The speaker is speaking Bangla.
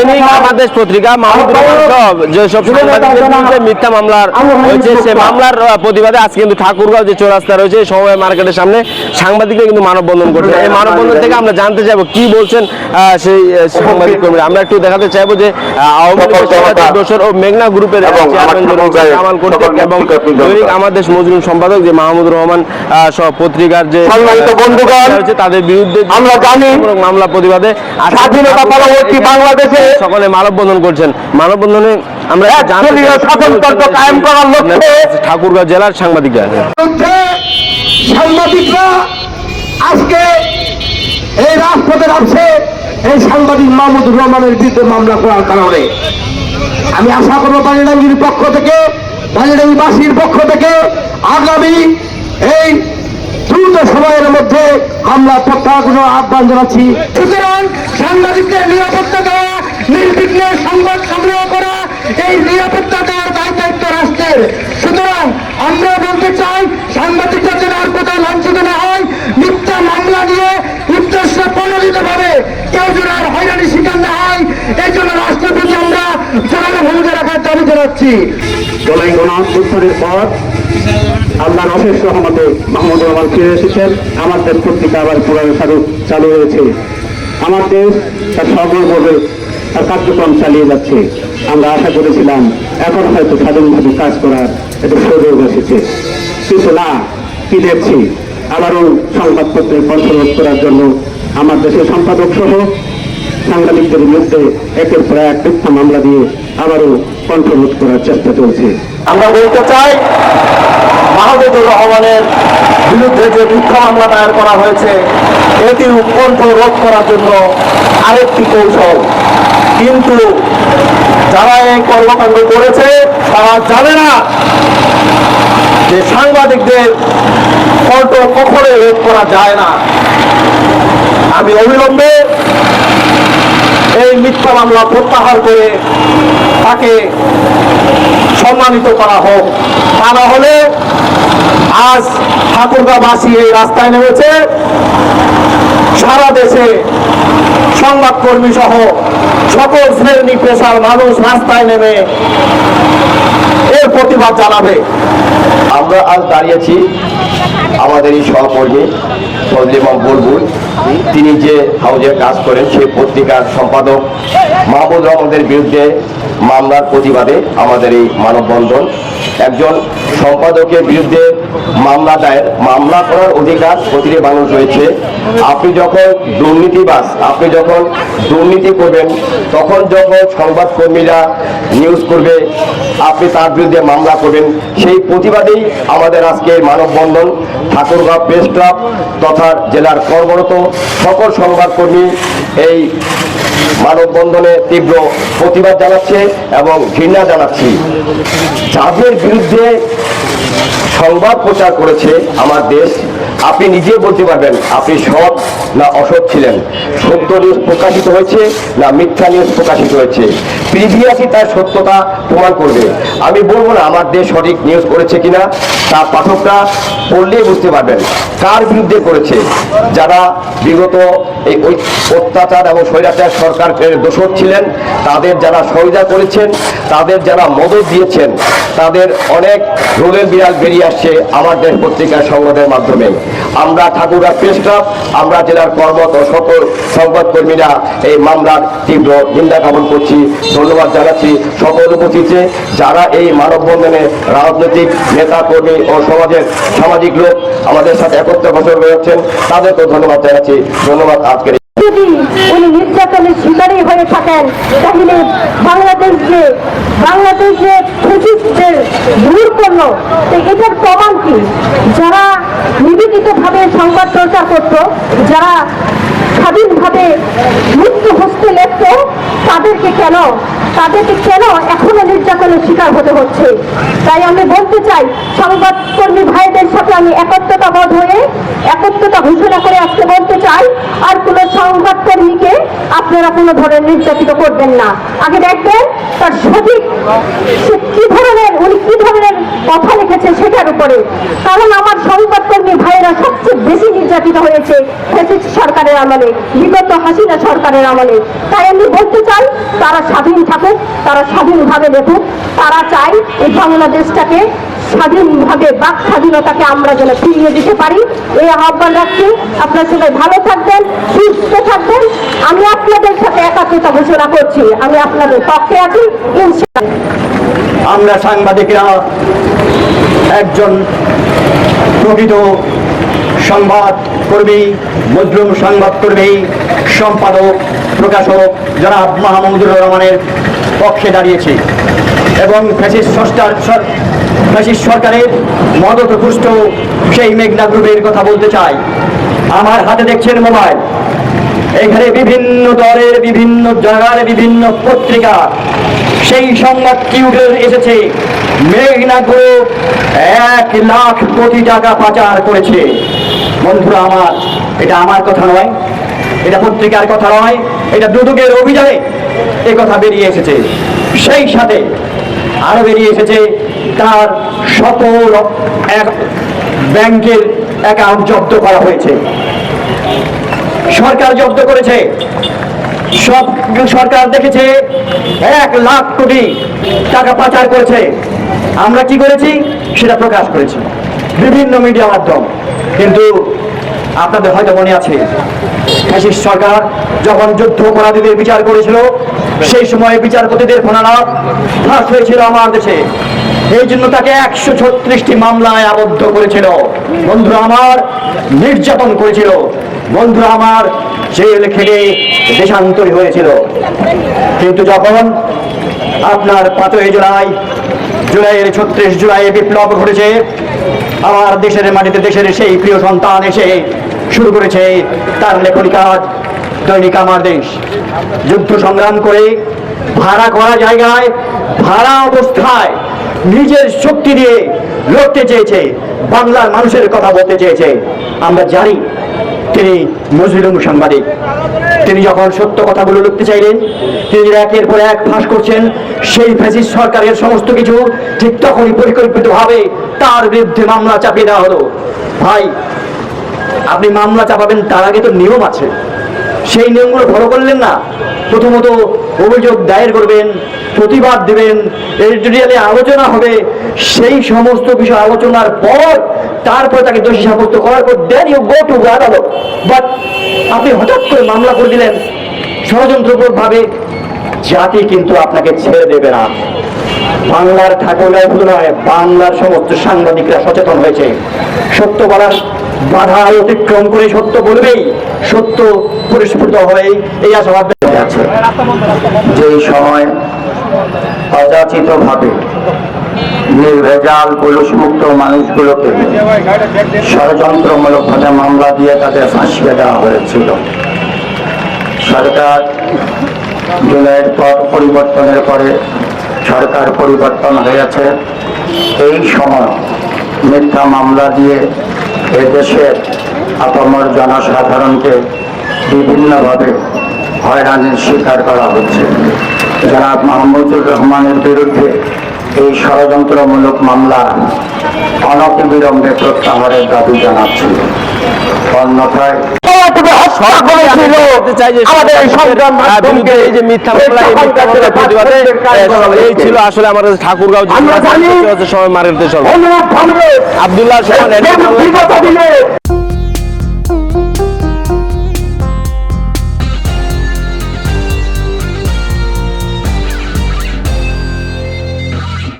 দৈনিক আমাদের পত্রিকা মাহমুদুর রহমান যেসব সাংবাদিকদের মিথ্যা মামলার হয়েছে সে মামলার প্রতিবাদে আজকে কিন্তু ঠাকুরগাঁও যে চৌরাস্তা রয়েছে সমবায় মার্কেটের সামনে সাংবাদিকরা কিন্তু মানববন্ধন করছে। এই মানববন্ধন থেকে আমরা জানতে চাইবো কি বলছেন সেই সাংবাদিক কর্মীরা। আমরা একটু দেখাতে চাইবো যে আওয়ামী লীগের দোসর ও মেঘনা গ্রুপের চেয়ারম্যান কামাল কর্তৃক এবং দৈনিক আমাদের মজরুল সম্পাদক যে মাহমুদুর রহমান পত্রিকার যে তাদের বিরুদ্ধে আমরা জানি মামলা প্রতিবাদে স্বাধীনতা পরবর্তী বাংলাদেশে সকলে মানববন্ধন করছেন। মানববন্ধনে আমরা শাসনতন্ত্র কায়েম করার লক্ষ্যে ঠাকুরগাঁও জেলার সাংবাদিকরা আজকে এই রাজপথে নামছে এই সাংবাদিক মাহমুদুর রহমানের বিরুদ্ধে মামলা করার কারণে। আমি আশা করবো বালিডাঙ্গির পক্ষ থেকে, বালিডাঙ্গিবাসীর পক্ষ থেকে আগামী এই দ্রুত সময়ের মধ্যে মামলা প্রত্যাহারের আহ্বান জানাচ্ছি। সুতরাং সাংবাদিকদের নিরাপত্তা দেওয়া, নির্বিঘ্নে সংবাদ সংগ্রহ করা, এই নিরাপত্তা দেওয়ার দায়িত্ব রাষ্ট্রের। সুতরাং আমরা বলতে চাই সাংবাদিকদের যেন আর কোথাও লাঞ্ছিত না হয়, মিথ্যা মামলা নিয়ে উদ্দেশ্য প্রণোদিত ভাবে কেউ যেন আর হয়রানি শিকার না হয়, এই জন্য রাষ্ট্রের প্রতি আমরা জোরালো ভূমিকা রাখার দাবি জানাচ্ছি। জুলাই গণঅভ্যুত্থানের পর আল্লাহর অশেষ রহমতে মাহমুদুর রহমান ফিরে এসেছেন। আমাদের পত্রিকা আবার পুরানো চালু হয়েছে। আমার দেশ তার সর্বভাবে তার কার্যক্রম চালিয়ে যাচ্ছে। আমরা আশা করেছিলাম এখন হয়তো স্বাধীনভাবে কাজ করার একটা সুযোগ এসেছে, কিন্তু না, কি দেখছি আবারও সংবাদপত্রের কণ্ঠরোধ করার জন্য আমার দেশের সম্পাদক সহ সাংবাদিকদের বিরুদ্ধে একের পর এক মিথ্যা মামলা দিয়ে আবারও কণ্ঠরোধ করার চেষ্টা চলছে। আমরা বলতে চাই মাহমুদুর রহমানের বিরুদ্ধে যে মিথ্যা মামলা দায়ের করা হয়েছে এটি উৎকণ্ঠ রোধ করার জন্য আরেকটি কৌশল। কিন্তু যারা এই কর্মকাণ্ড করেছে তারা জানে না যে সাংবাদিকদের কণ্ঠ কখনোই রোধ করা যায় না। আমি অবিলম্বে এই মিথ্যা মামলা প্রত্যাহার করে তাকে সম্মানিত করা হোক। তা না হলে আজ ঠাকুরগাঁওবাসী এই রাস্তায় নেমেছে, সারা দেশে সংবাদকর্মী সহ সকল শ্রেণী পেশার মানুষ রাস্তায় নেমে এর প্রতিবাদ জানাবে। আমরা আজ দাঁড়িয়েছি আমাদের এই সহকর্মী ফজলিমা বুলবুল, তিনি যে হাউজে কাজ করেন সেই পত্রিকার সম্পাদক মাহমুদুর রহমানের বিরুদ্ধে মামলার প্রতিবাদে আমাদের এই মানববন্ধন। একজন সম্পাদকের বিরুদ্ধে মামলা দায়ের, মামলা করার অধিকার প্রতিটি মানুষ রয়েছে। আপনি যখন দুর্নীতিবাজ, আপনি যখন দুর্নীতি করবেন, তখন যখন সংবাদকর্মীরা নিউজ করবে আপনি তার বিরুদ্ধে মামলা করবেন। সেই প্রতিবাদেই আমাদের আজকে মানববন্ধন। ঠাকুরগাঁও প্রেস ক্লাব তথা জেলার কর্মরত সকল সংবাদকর্মী এই মানববন্ধনে তীব্র প্রতিবাদ জানাচ্ছে এবং ঘৃণা জানাচ্ছি। যাদের বিরুদ্ধে সংবাদ প্রচার করেছে আমার দেশ, আপনি নিজে বলতে পারবেন আপনি সৎ না অসৎ ছিলেন, সত্য নিউজ প্রকাশিত হয়েছে না মিথ্যা নিউজ প্রকাশিত হয়েছে, প্রিভিয়াসই তার সত্যতা প্রমাণ করবে। আমি বলবো না আমার দেশ সঠিক নিউজ করেছে কিনা, তা পাঠকরা পড়লেই বুঝতে পারবেন কার বিরুদ্ধে করেছে। যারা বিগত এই অত্যাচার এবং স্বৈরাচার সরকারের দোষর ছিলেন, তাদের যারা সহায়তা করেছেন, তাদের যারা মদত দিয়েছেন, তাদের অনেক রোলের বিড়াল বেরিয়ে আসছে আমার দেশ পত্রিকার সংবাদের মাধ্যমে। আমরা ঠাকুরগাঁও প্রেস ক্লাব, আমরা জেলার কর্মরত সকল সংবাদকর্মীরা এই মামলার তীব্র নিন্দা জ্ঞাপন করছি। ধন্যবাদ জানাচ্ছি সকল উপস্থিতি যারা এই মানববন্ধনে রাজনৈতিক নেতা কর্মী ও সমাজের সামাজিক লোক আমাদের সাথে একত্রে বসে রয়েছেন, তাদেরকেও ধন্যবাদ জানাচ্ছি। ধন্যবাদ। আজকের যদি উনি নির্যাতনের শিকারী হয়ে থাকেন তাহলে বাংলাদেশ যে ফ্যাসিস্টদের দূর করলো, এটার প্রমাণ কি? যারা নিবেদিতভাবে সংবাদ প্রচার করত, যারা স্বাধীনভাবে মুক্ত হস্তে লেখত, তাদেরকে কেন এখনো নির্যাতনের শিকার হতে হচ্ছে? তাই আমি বলতে চাই সংবাদকর্মী ভাইদের সাথে আমি একত্রতা ঘোষণা করে আজকে বলতে চাই আর কোন সংবাদকর্মীকে আপনারা কোনো ধরনের নির্যাতিত করবেন না। আগে দেখবেন তার সঠিক উনি কি ধরনের কথা লিখেছে সেটার উপরে। কারণ আমার সংবাদকর্মী ভাইয়েরা সবচেয়ে বেশি নির্যাতিত হয়েছে ফ্যাসিস্ট সরকারের আমলে, বিগত হাসিনা সরকারের আমলে। তাই আমি বলতে চাই তারা স্বাধীন থাকুক, তারা স্বাধীনভাবে লেখুক। তারা চায় এই বাংলাদেশটাকে স্বাধীনভাবে বাক স্বাধীনতাকে আমরা যেন ফিরিয়ে দিতে পারি। এই আহ্বান রাখছি। আপনার সবাই ভালো থাকবেন, সুস্থ থাকবেন। আমি আপনাদের সাথে একাত্মতা ঘোষণা করছি। আমি আপনাদের পক্ষে আছি ইনশাআল্লাহ। আমরা সাংবাদিকরা একজন প্রকৃত সংবাদ কর্মী, মজলুম সংবাদ কর্মী, সম্পাদক, প্রকাশক জনাব মাহমুদুর রহমানের পক্ষে দাঁড়িয়েছি এবং ফ্যাসিস্ট সরকারের মদতপুষ্ট সেই মেঘনা গ্রুপের কথা বলতে চাই। আমার হাতে দেখছেন মোবাইল, এখানে বিভিন্ন দলের বিভিন্ন জায়গার বিভিন্ন পত্রিকা সেই সংবাদটি উঠে এসেছে মেঘনা গ্রুপ 1 লাখ কোটি টাকা পাচার করেছে। বন্ধুরা আমার, এটা আমার কথা নয়, এটা পত্রিকার কথা নয়, এটা দুদকের অভিযানে এ কথা বেরিয়ে এসেছে। সেই সাথে আরো বেরিয়ে এসেছে তার সকল ব্যাংকের অ্যাকাউন্ট জব্দ করা হয়েছে। সরকার জব্দ করেছে, সব সরকার দেখেছে 1 লাখ কোটি টাকা পাচার করেছে। আমরা কি করেছি সেটা প্রকাশ করেছি বিভিন্ন মিডিয়া মাধ্যম। কিন্তু আপনাদের হয়তো মনে আছে, ফ্যাসিস্ট সরকার যখন যুদ্ধ অপরাধীদের বিচার করেছিল সেই সময় বিচারপতিদের ফোনালাপ ফাঁস হয়েছিল আমার দেশে। এই জন্য তাকে 136টি মামলায় আবদ্ধ করেছিল। বন্ধুরা আমার, নির্যাতন করেছিল। বন্ধুরা আমার, জেল খেটে দেশান্তরী হয়েছিল। কিন্তু যখন আপনার 5ই জুলাইয়ের 36 জুলাই বিপ্লব ঘটেছে, আমার দেশের মাটিতে দেশের সেই প্রিয় সন্তান এসে শুরু করেছে তার লেখনী কাজ দৈনিক আমার দেশ। যুদ্ধ সংগ্রাম করে ভাড়া করা জায়গায় ভাড়া অবস্থায় নিজের শক্তি দিয়ে লড়তে চেয়েছে, বাংলার মানুষের কথা বলতে চেয়েছে। আমরা জানি তিনি মজলুম সাংবাদিক। তিনি যখন সত্য কথাগুলো লিখতে চাইলেন, তিনি একের পর এক ফাঁস করছেন সেই ফ্যাসিস্ট সরকারের সমস্ত কিছু, ঠিক তখনই পরিকল্পিতভাবে তার বিরুদ্ধে মামলা চাপিয়ে দেওয়া হলো। ভাই, আপনি মামলা চাপাবেন তার আগে তো নিয়ম আছে, সেই নিয়মগুলো ফলো করলেন না। প্রথমত অভিযোগ দায়ের করবেন, প্রতিবাদ দেবেন, এডিটোরিয়ালে আলোচনা হবে, সেই সমস্ত বিষয় আলোচনার পর তারপর তাকে দোষী সাব্যস্ত করার পর দেন ইউ গো টু আদালত। বাট আপনি হঠাৎ করে মামলা করে দিলেন ষড়যন্ত্রভাবে। জাতি কিন্তু আপনাকে ছেড়ে দেবে না। বাংলার ঠাকুরাই শুধু নয়, বাংলার সমস্ত সাংবাদিকরা সচেতন হয়েছে। সত্য বলার বাধা অতিক্রম করে সত্য বলবেই, সত্য পরিস্ফুট হয়ে এই আশাবাদ আছে। যেই সময় অযাচিত ভাবে নির্ভেজাল পুলিশমুক্ত মানুষগুলোকে ষড়যন্ত্রমূলক ভাবে মামলা দিয়ে তাদের ফাঁসিয়ে দেওয়া হয়েছিল, সরকার জুলাইয়ের পর পরিবর্তনের পরে সরকার পরিবর্তন হয়েছে। এই সময় মিথ্যা মামলা দিয়ে এদেশের আপামর জনসাধারণকে বিভিন্নভাবে হয়রানির শিকার করা হচ্ছে। জনাব মাহমুদুর রহমানের বিরুদ্ধে এই ষড়যন্ত্রমূলক মামলা অনতিবিলম্বে প্রত্যাহারের দাবি জানাচ্ছি। অন্যথায় এই ছিল আসলে আমাদের ঠাকুরগাঁও সময় মারের দেশ আব্দুল্লাহ